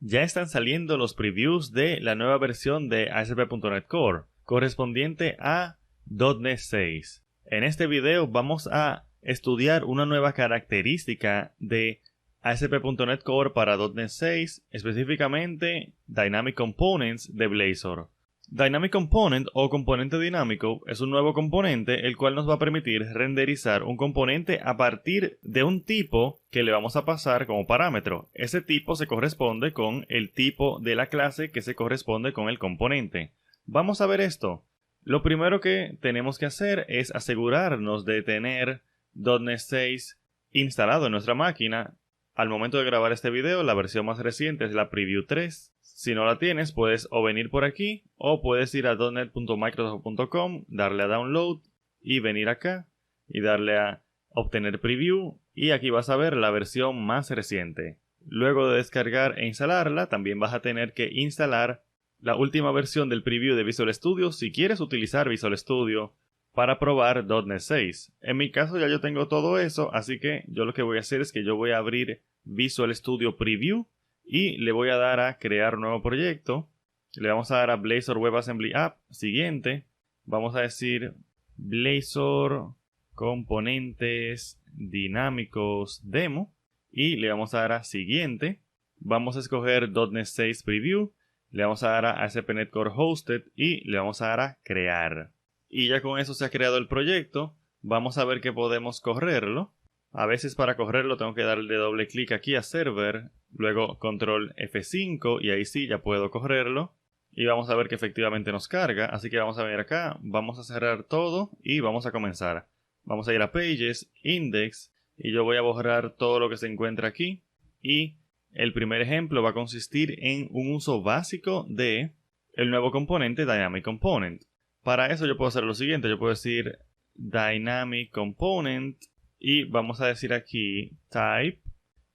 ya están saliendo los previews de la nueva versión de ASP.NET Core, correspondiente a .NET 6. En este video vamos a estudiar una nueva característica de ASP.NET Core para .NET 6, específicamente Dynamic Components de Blazor. Dynamic Component o componente dinámico es un nuevo componente el cual nos va a permitir renderizar un componente a partir de un tipo que le vamos a pasar como parámetro. Ese tipo se corresponde con el tipo de la clase que se corresponde con el componente. Vamos a ver esto. Lo primero que tenemos que hacer es asegurarnos de tener .NET 6 instalado en nuestra máquina. Al momento de grabar este video, la versión más reciente es la Preview 3. Si no la tienes, puedes o venir por aquí o puedes ir a .net.microsoft.com, darle a Download y venir acá y darle a Obtener Preview y aquí vas a ver la versión más reciente. Luego de descargar e instalarla, también vas a tener que instalar la última versión del preview de Visual Studio si quieres utilizar Visual Studio para probar .NET 6. En mi caso ya yo tengo todo eso, así que yo lo que voy a hacer es que yo voy a abrir Visual Studio Preview y le voy a dar a crear un nuevo proyecto. Le vamos a dar a Blazor WebAssembly App. Siguiente, vamos a decir Blazor Componentes Dinámicos Demo y le vamos a dar a Siguiente. Vamos a escoger .NET 6 Preview. Le vamos a dar a ASP.NET Core Hosted y le vamos a dar a Crear. Y ya con eso se ha creado el proyecto. Vamos a ver que podemos correrlo. A veces para correrlo tengo que darle doble clic aquí a Server, luego Control F5 y ahí sí ya puedo correrlo. Y vamos a ver que efectivamente nos carga, así que vamos a ver acá, vamos a cerrar todo y vamos a comenzar. Vamos a ir a Pages, Index y yo voy a borrar todo lo que se encuentra aquí. Y el primer ejemplo va a consistir en un uso básico de el nuevo componente Dynamic Component. Para eso yo puedo hacer lo siguiente, yo puedo decir Dynamic Component y vamos a decir aquí type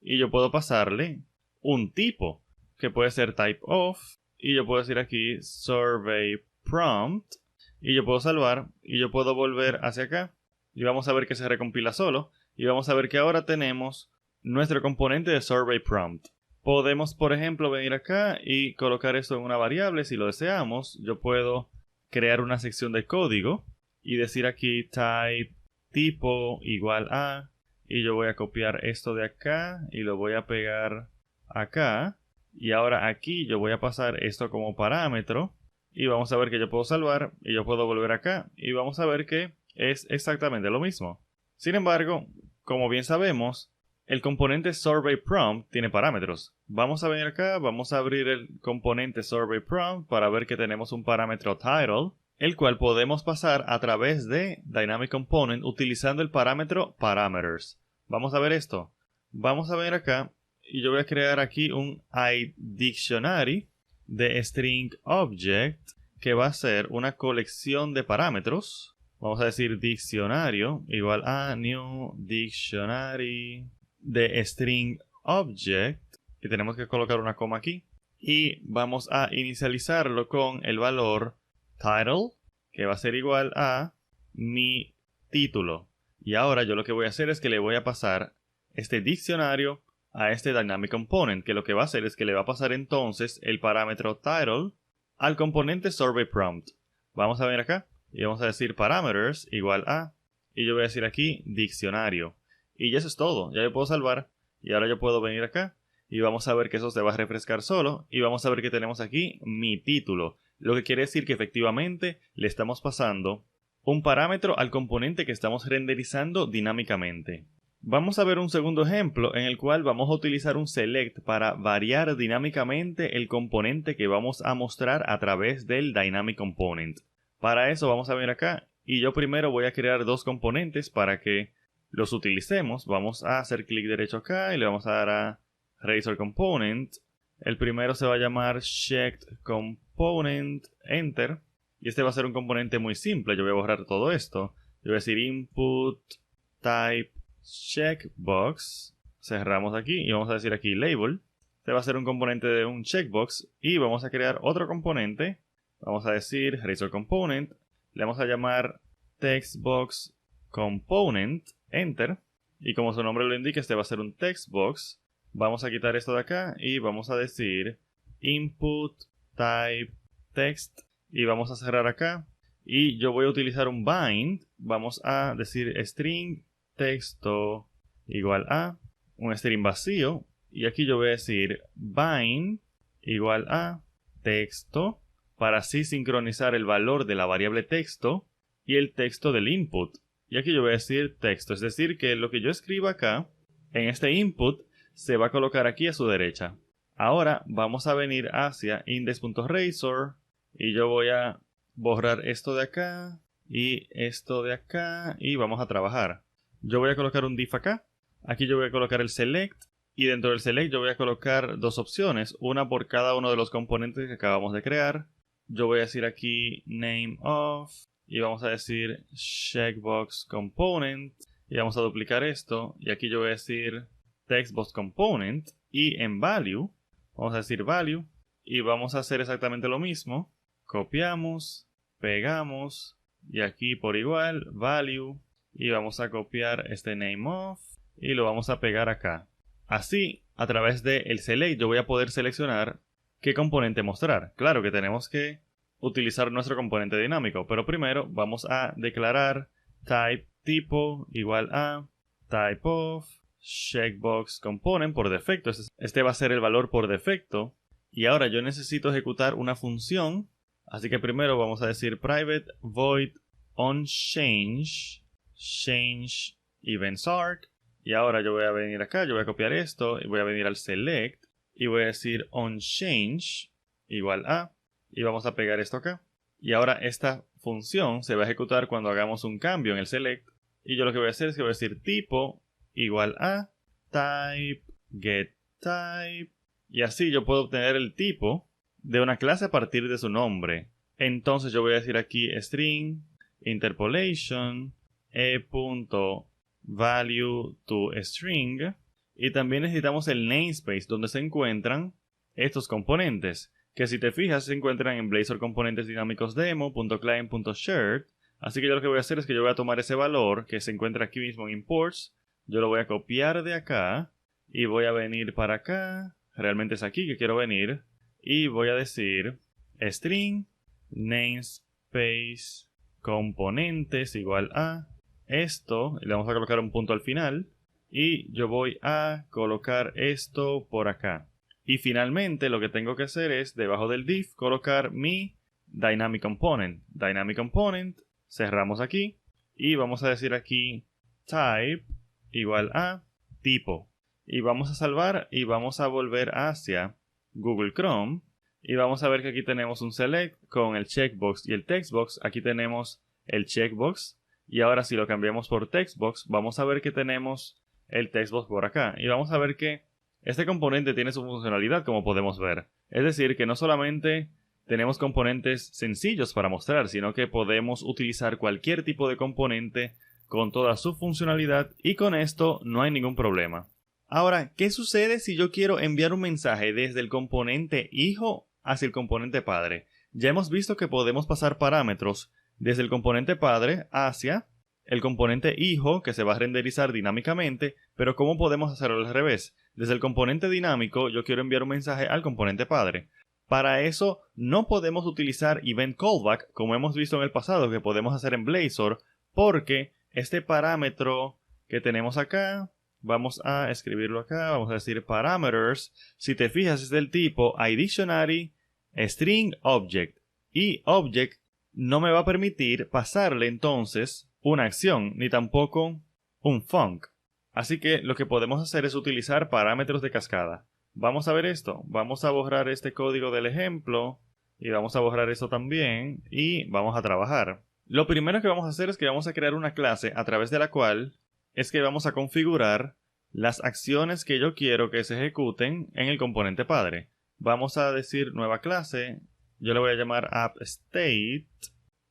y yo puedo pasarle un tipo que puede ser type of y yo puedo decir aquí survey prompt y yo puedo salvar y yo puedo volver hacia acá y vamos a ver que se recompila solo y vamos a ver que ahora tenemos nuestro componente de survey prompt. Podemos por ejemplo venir acá y colocar esto en una variable si lo deseamos. Yo puedo crear una sección de código y decir aquí type tipo igual a y yo voy a copiar esto de acá y lo voy a pegar acá y ahora aquí yo voy a pasar esto como parámetro y vamos a ver que yo puedo salvar y yo puedo volver acá y vamos a ver que es exactamente lo mismo. Sin embargo, como bien sabemos, el componente survey prompt tiene parámetros. Vamos a venir acá, vamos a abrir el componente survey prompt para ver que tenemos un parámetro title, el cual podemos pasar a través de Dynamic Component utilizando el parámetro parameters. Vamos a ver esto. Vamos a ver acá y yo voy a crear aquí un iDictionary de string object que va a ser una colección de parámetros. Vamos a decir diccionario igual a new dictionary de string object y tenemos que colocar una coma aquí y vamos a inicializarlo con el valor title, que va a ser igual a mi título. Y ahora yo lo que voy a hacer es que le voy a pasar este diccionario a este Dynamic Component, que lo que va a hacer es que le va a pasar entonces el parámetro title al componente survey prompt. Vamos a ver acá y vamos a decir parameters igual a y yo voy a decir aquí diccionario. Y ya eso es todo, ya yo puedo salvar y ahora yo puedo venir acá y vamos a ver que eso se va a refrescar solo y vamos a ver que tenemos aquí mi título. Lo que quiere decir que efectivamente le estamos pasando un parámetro al componente que estamos renderizando dinámicamente. Vamos a ver un segundo ejemplo en el cual vamos a utilizar un select para variar dinámicamente el componente que vamos a mostrar a través del Dynamic Component. Para eso vamos a ver acá y yo primero voy a crear dos componentes para que los utilicemos. Vamos a hacer clic derecho acá y le vamos a dar a Razor Component. El primero se va a llamar Checked Component, Enter. Y este va a ser un componente muy simple. Yo voy a borrar todo esto. Yo voy a decir Input Type Checkbox. Cerramos aquí y vamos a decir aquí Label. Este va a ser un componente de un checkbox. Y vamos a crear otro componente. Vamos a decir Razor Component. Le vamos a llamar Textbox Component, Enter. Y como su nombre lo indica, este va a ser un textbox. Vamos a quitar esto de acá y vamos a decir input type text y vamos a cerrar acá. Y yo voy a utilizar un bind. Vamos a decir string texto igual a un string vacío. Y aquí yo voy a decir bind igual a texto para así sincronizar el valor de la variable texto y el texto del input. Y aquí yo voy a decir texto, es decir que lo que yo escriba acá en este input se va a colocar aquí a su derecha. Ahora vamos a venir hacia index.razor y yo voy a borrar esto de acá y esto de acá y vamos a trabajar. Yo voy a colocar un div acá. Aquí yo voy a colocar el select y dentro del select yo voy a colocar dos opciones, una por cada uno de los componentes que acabamos de crear. Yo voy a decir aquí name of y vamos a decir checkbox component y vamos a duplicar esto y aquí yo voy a decir textbox component y en value vamos a decir value y vamos a hacer exactamente lo mismo. Copiamos, pegamos y aquí por igual value y vamos a copiar este name of y lo vamos a pegar acá. Así, a través del select yo voy a poder seleccionar qué componente mostrar. Claro que tenemos que utilizar nuestro componente dinámico, pero primero vamos a declarar type tipo igual a type of checkbox component por defecto. Este va a ser el valor por defecto. Y ahora yo necesito ejecutar una función. Así que primero vamos a decir private void onChange change eventsArg. Y ahora yo voy a venir acá, yo voy a copiar esto y voy a venir al select y voy a decir onChange igual a y vamos a pegar esto acá. Y ahora esta función se va a ejecutar cuando hagamos un cambio en el select. Y yo lo que voy a hacer es que voy a decir tipo igual a type getType. Y así yo puedo obtener el tipo de una clase a partir de su nombre. Entonces yo voy a decir aquí string interpolation value to string. Y también necesitamos el namespace donde se encuentran estos componentes, que si te fijas se encuentran en Blazor componentes dinámicos demo.client.shared. Así que yo lo que voy a hacer es que yo voy a tomar ese valor que se encuentra aquí mismo en imports, yo lo voy a copiar de acá y voy a venir para acá, realmente es aquí que quiero venir, y voy a decir string namespace componentes igual a esto, y le vamos a colocar un punto al final, y yo voy a colocar esto por acá. Y finalmente lo que tengo que hacer es, debajo del div, colocar mi dynamic component. Dynamic component, cerramos aquí, y vamos a decir aquí type igual a tipo. Y vamos a salvar y vamos a volver hacia Google Chrome. Y vamos a ver que aquí tenemos un select con el checkbox y el textbox. Aquí tenemos el checkbox. Y ahora si lo cambiamos por textbox, vamos a ver que tenemos el textbox por acá. Y vamos a ver que este componente tiene su funcionalidad, como podemos ver. Es decir, que no solamente tenemos componentes sencillos para mostrar, sino que podemos utilizar cualquier tipo de componente con toda su funcionalidad y con esto no hay ningún problema. Ahora, ¿qué sucede si yo quiero enviar un mensaje desde el componente hijo hacia el componente padre? Ya hemos visto que podemos pasar parámetros desde el componente padre hacia el componente hijo que se va a renderizar dinámicamente, pero ¿cómo podemos hacerlo al revés? Desde el componente dinámico yo quiero enviar un mensaje al componente padre. Para eso no podemos utilizar event callback como hemos visto en el pasado que podemos hacer en Blazor, porque este parámetro que tenemos acá, vamos a escribirlo acá, vamos a decir parameters, si te fijas es del tipo iDictionary string object, y object no me va a permitir pasarle entonces una acción, ni tampoco un func. Así que lo que podemos hacer es utilizar parámetros de cascada. Vamos a ver esto, vamos a borrar este código del ejemplo y vamos a borrar esto también y vamos a trabajar. Lo primero que vamos a hacer es que vamos a crear una clase a través de la cual es que vamos a configurar las acciones que yo quiero que se ejecuten en el componente padre. Vamos a decir nueva clase, yo le voy a llamar appState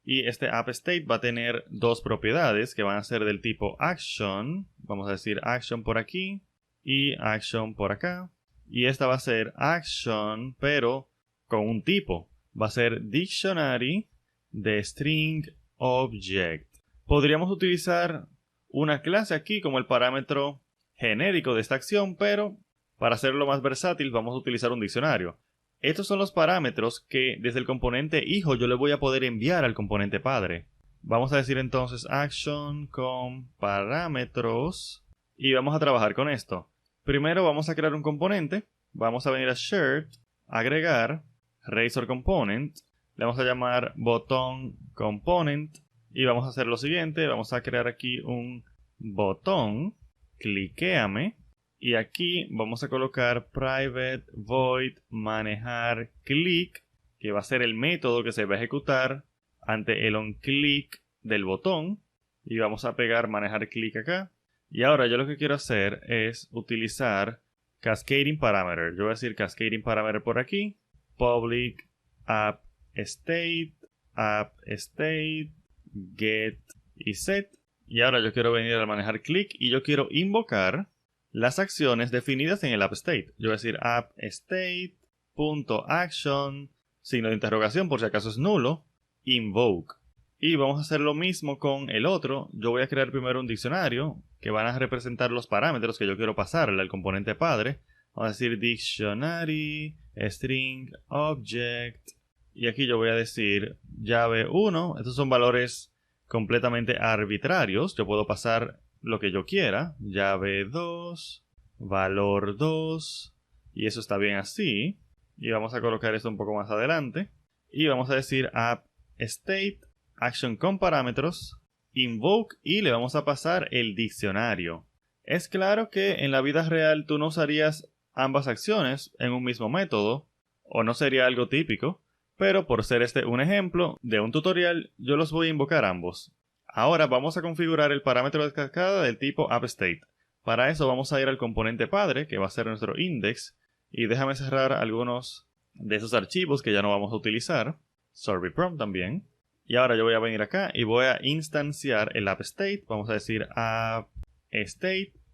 y este appState va a tener dos propiedades que van a ser del tipo action, vamos a decir action por aquí y action por acá, y esta va a ser action pero con un tipo, va a ser dictionary de string object. Podríamos utilizar una clase aquí como el parámetro genérico de esta acción, pero Para hacerlo más versátil vamos a utilizar un diccionario. Estos son los parámetros que desde el componente hijo yo le voy a poder enviar al componente padre. Vamos a decir entonces action con parámetros y vamos a trabajar con esto. Primero vamos a crear un componente, vamos a venir a shared, agregar, razor component, le vamos a llamar botón component y vamos a hacer lo siguiente, vamos a crear aquí un botón, cliquéame y aquí vamos a colocar private void manejar click, que va a ser el método que se va a ejecutar ante el onClick del botón y vamos a pegar manejar click acá. Y ahora yo lo que quiero hacer es utilizar cascading parameter. Yo voy a decir cascading parameter por aquí, public app state, get y set. Y ahora yo quiero venir a manejar click y yo quiero invocar las acciones definidas en el app state. Yo voy a decir app state.action, signo de interrogación por si acaso es nulo, invoke. Y vamos a hacer lo mismo con el otro. Yo voy a crear primero un diccionario que van a representar los parámetros que yo quiero pasarle al componente padre. Vamos a decir dictionary string object y aquí yo voy a decir llave 1. Estos son valores completamente arbitrarios. Yo puedo pasar lo que yo quiera. Llave 2, valor 2 y eso está bien así. Y vamos a colocar esto un poco más adelante y vamos a decir app state action con parámetros, invoke y le vamos a pasar el diccionario. Es claro que en la vida real tú no usarías ambas acciones en un mismo método, o no sería algo típico, pero por ser este un ejemplo de un tutorial, yo los voy a invocar ambos. Ahora vamos a configurar el parámetro de cascada del tipo appState. Para eso vamos a ir al componente padre, que va a ser nuestro index, y déjame cerrar algunos de esos archivos que ya no vamos a utilizar, SorbyPrompt también. Y ahora yo voy a venir acá y voy a instanciar el appState. Vamos a decir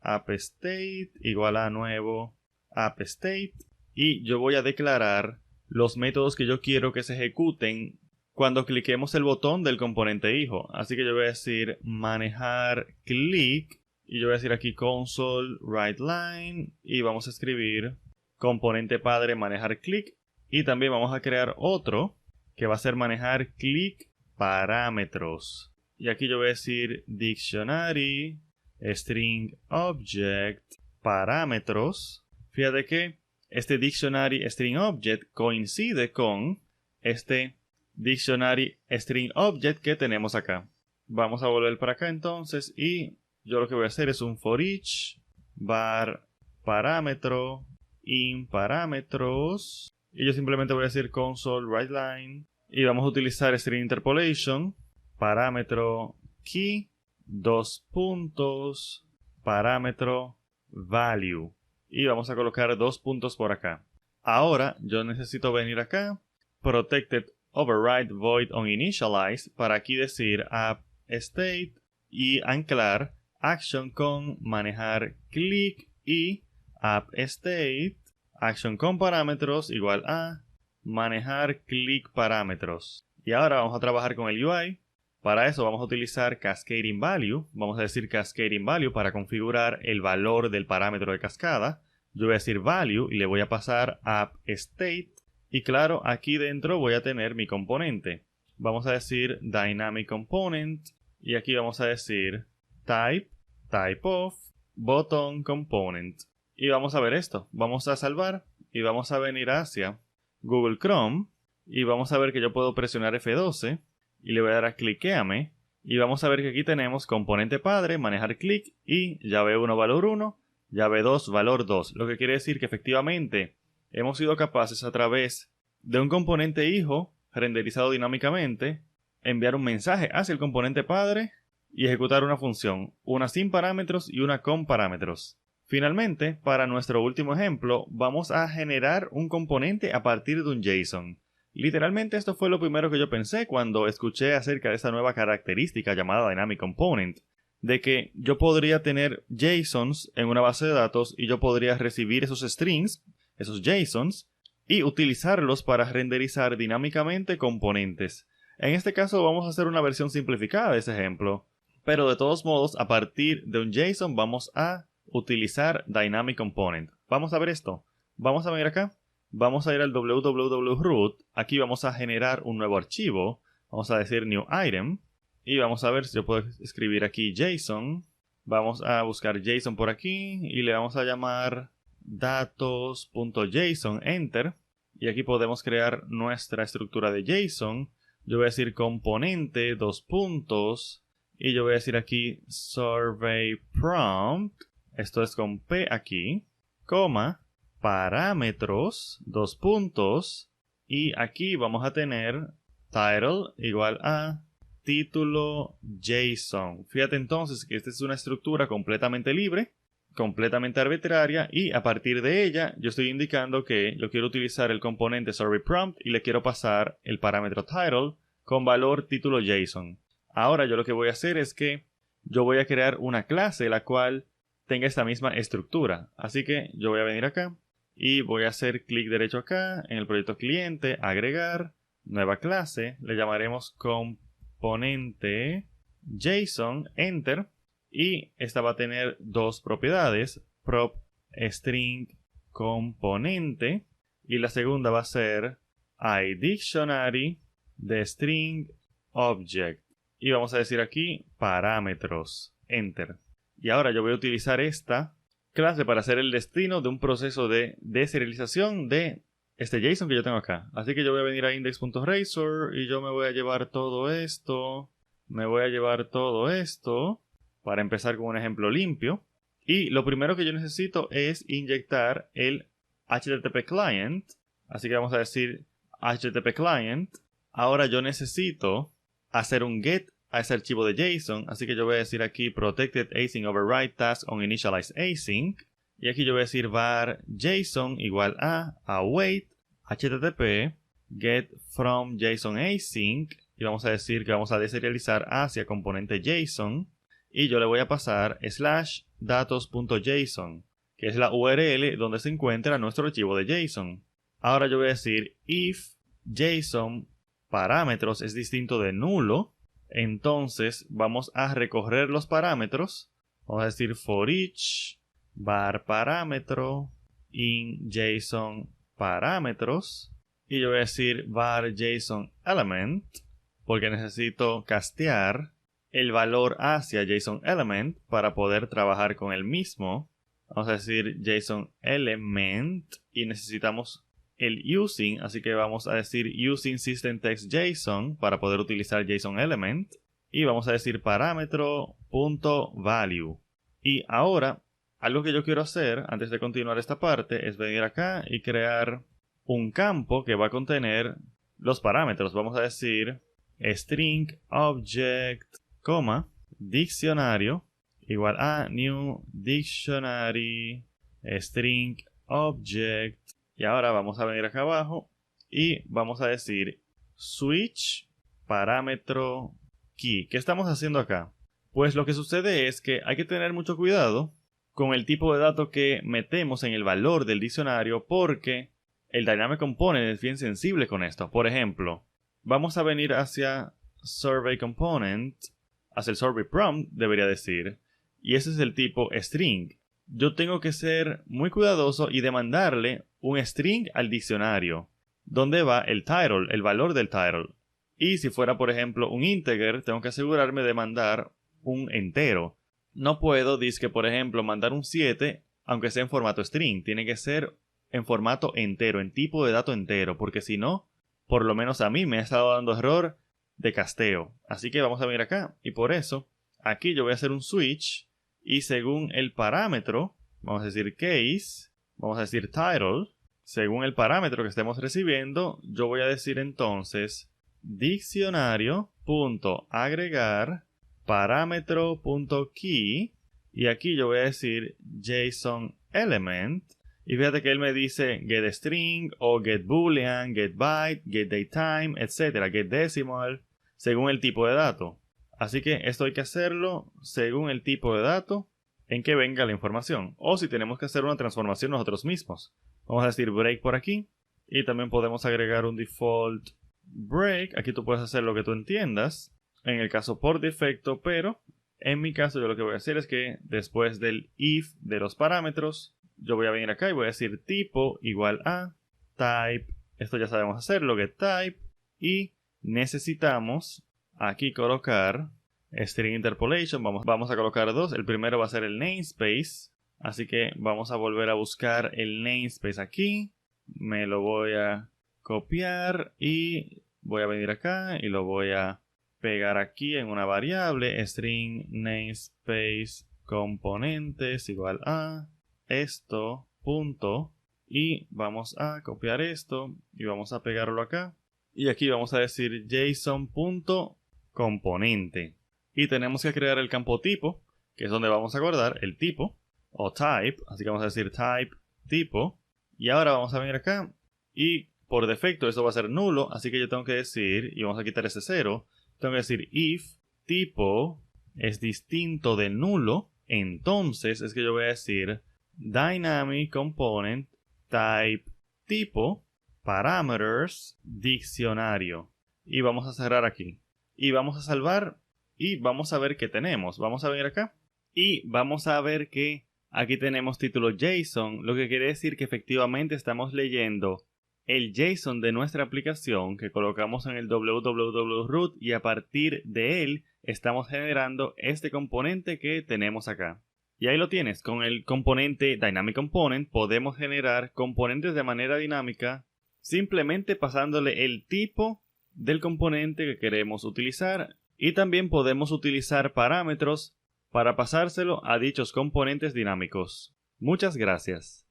appState igual a nuevo appState. Y yo voy a declarar los métodos que yo quiero que se ejecuten cuando cliquemos el botón del componente hijo. Así que yo voy a decir manejar click. Y yo voy a decir aquí console writeLine. Y vamos a escribir componente padre manejar click. Y también vamos a crear otro que va a ser manejar click parámetros. Y aquí yo voy a decir dictionary string object parámetros. Fíjate que este dictionary string object coincide con este dictionary string object que tenemos acá. Vamos a volver para acá entonces y yo lo que voy a hacer es un for each var parámetro in parámetros y yo simplemente voy a decir console writeLine. Y vamos a utilizar string interpolation, parámetro key, dos puntos, parámetro value. Y vamos a colocar 2 puntos por acá. Ahora yo necesito venir acá, protected override void on initialize, para aquí decir app state y anclar action con manejar click y app state, action con parámetros igual a manejar click parámetros. Y ahora vamos a trabajar con el UI. Para eso vamos a utilizar cascading value. Vamos a decir cascading value para configurar el valor del parámetro de cascada. Yo voy a decir value y le voy a pasar app state. Y claro, aquí dentro voy a tener mi componente. Vamos a decir dynamic component. Y aquí vamos a decir type of, button component. Y vamos a ver esto. Vamos a salvar y vamos a venir hacia Google Chrome y vamos a ver que yo puedo presionar F12 y le voy a dar a cliquéame y vamos a ver que aquí tenemos componente padre, manejar click y llave 1 valor 1, llave 2 valor 2, lo que quiere decir que efectivamente hemos sido capaces a través de un componente hijo renderizado dinámicamente enviar un mensaje hacia el componente padre y ejecutar una función, una sin parámetros y una con parámetros. Finalmente, para nuestro último ejemplo, vamos a generar un componente a partir de un JSON. Literalmente esto fue lo primero que yo pensé cuando escuché acerca de esta nueva característica llamada Dynamic Component, de que yo podría tener JSONs en una base de datos y yo podría recibir esos strings, esos JSONs, y utilizarlos para renderizar dinámicamente componentes. En este caso vamos a hacer una versión simplificada de ese ejemplo, pero de todos modos a partir de un JSON vamos a utilizar Dynamic Component. Vamos a ver esto. Vamos a venir acá. Vamos a ir al www.root. Aquí vamos a generar un nuevo archivo. Vamos a decir New Item. Y vamos a ver si yo puedo escribir aquí JSON. Vamos a buscar JSON por aquí. Y le vamos a llamar datos.json. Enter. Y aquí podemos crear nuestra estructura de JSON. Yo voy a decir componente, dos puntos. Y yo voy a decir aquí survey prompt. Esto es con P aquí. Coma. Parámetros, dos puntos. Y aquí vamos a tener title igual a título JSON. Fíjate entonces que esta es una estructura completamente libre, completamente arbitraria, y a partir de ella yo estoy indicando que yo quiero utilizar el componente survey prompt y le quiero pasar el parámetro title con valor título JSON. Ahora yo lo que voy a hacer es que yo voy a crear una clase la cual tenga esta misma estructura. Así que yo voy a venir acá y voy a hacer clic derecho acá en el proyecto cliente, agregar, nueva clase, le llamaremos componente JSON, enter, y esta va a tener dos propiedades, prop string componente, y la segunda va a ser iDictionary de string object, y vamos a decir aquí parámetros, enter. Y ahora yo voy a utilizar esta clase para hacer el destino de un proceso de deserialización de este JSON que yo tengo acá. Así que yo voy a venir a index.razor y yo me voy a llevar todo esto. Para empezar con un ejemplo limpio. Y lo primero que yo necesito es inyectar el HTTP client. Así que vamos a decir HTTP client. Ahora yo necesito hacer un get a ese archivo de JSON, así que yo voy a decir aquí protected async override task on initialize async, y aquí yo voy a decir var JSON igual a await HTTP get from JSON async, y vamos a decir que vamos a deserializar hacia componente JSON, y yo le voy a pasar /datos.json, que es la URL donde se encuentra nuestro archivo de JSON. Ahora yo voy a decir if JSON parámetros es distinto de nulo. Entonces vamos a recorrer los parámetros. Vamos a decir for each var parámetro in JSON parámetros. Y yo voy a decir var JSON element porque necesito castear el valor hacia JSON element para poder trabajar con el mismo. Vamos a decir JSON element y necesitamos el using, así que vamos a decir using system text JSON para poder utilizar JSON element, y vamos a decir parámetro.value. Y ahora algo que yo quiero hacer antes de continuar esta parte es venir acá y crear un campo que va a contener los parámetros. Vamos a decir string object, diccionario igual a new dictionary string object. Y ahora vamos a venir acá abajo y vamos a decir switch parámetro key. ¿Qué estamos haciendo acá? Pues lo que sucede es que hay que tener mucho cuidado con el tipo de datos que metemos en el valor del diccionario porque el Dynamic Component es bien sensible con esto. Por ejemplo, vamos a venir hacia Survey Component, hacia el Survey Prompt, debería decir, y ese es el tipo string. Yo tengo que ser muy cuidadoso y demandarle un string al diccionario, donde va el title, el valor del title. Y si fuera, por ejemplo, un integer, tengo que asegurarme de mandar un entero. No puedo, por ejemplo, mandar un 7, aunque sea en formato string. Tiene que ser en formato entero, en tipo de dato entero, porque si no, por lo menos a mí me ha estado dando error de casteo. Así que vamos a venir acá, y por eso, aquí yo voy a hacer un switch, y según el parámetro, vamos a decir case, vamos a decir title, según el parámetro que estemos recibiendo, yo voy a decir entonces diccionario.agregar parámetro.key, y aquí yo voy a decir JSON element, y fíjate que él me dice get string o get boolean, get byte, get datetime, etc., get decimal, según el tipo de dato. Así que esto hay que hacerlo según el tipo de dato en que venga la información. O si tenemos que hacer una transformación nosotros mismos. Vamos a decir break por aquí. Y también podemos agregar un default break. Aquí tú puedes hacer lo que tú entiendas. En el caso por defecto, pero En mi caso, yo lo que voy a hacer es que después del if de los parámetros, yo voy a venir acá y voy a decir tipo igual a type. Esto ya sabemos hacerlo, get type. Y necesitamos aquí colocar string interpolation. Vamos a colocar dos. El primero va a ser el namespace. Así que vamos a volver a buscar el namespace aquí. Me lo voy a copiar y voy a venir acá y lo voy a pegar aquí en una variable string namespace componentes igual a esto punto y vamos a copiar esto y vamos a pegarlo acá y aquí vamos a decir json.componente y tenemos que crear el campo tipo, que es donde vamos a guardar el tipo o type, así que vamos a decir type tipo y ahora vamos a venir acá y por defecto esto va a ser nulo, así que yo tengo que decir, y vamos a quitar ese 0, tengo que decir if tipo es distinto de nulo, entonces es que yo voy a decir dynamic component type tipo parameters diccionario y vamos a cerrar aquí y vamos a salvar y vamos a ver qué tenemos. Vamos a venir acá y vamos a ver que aquí tenemos título JSON, lo que quiere decir que efectivamente estamos leyendo el JSON de nuestra aplicación que colocamos en el www.root y a partir de él estamos generando este componente que tenemos acá. Y ahí lo tienes, con el componente Dynamic Component podemos generar componentes de manera dinámica simplemente pasándole el tipo del componente que queremos utilizar y también podemos utilizar parámetros para pasárselo a dichos componentes dinámicos. Muchas gracias.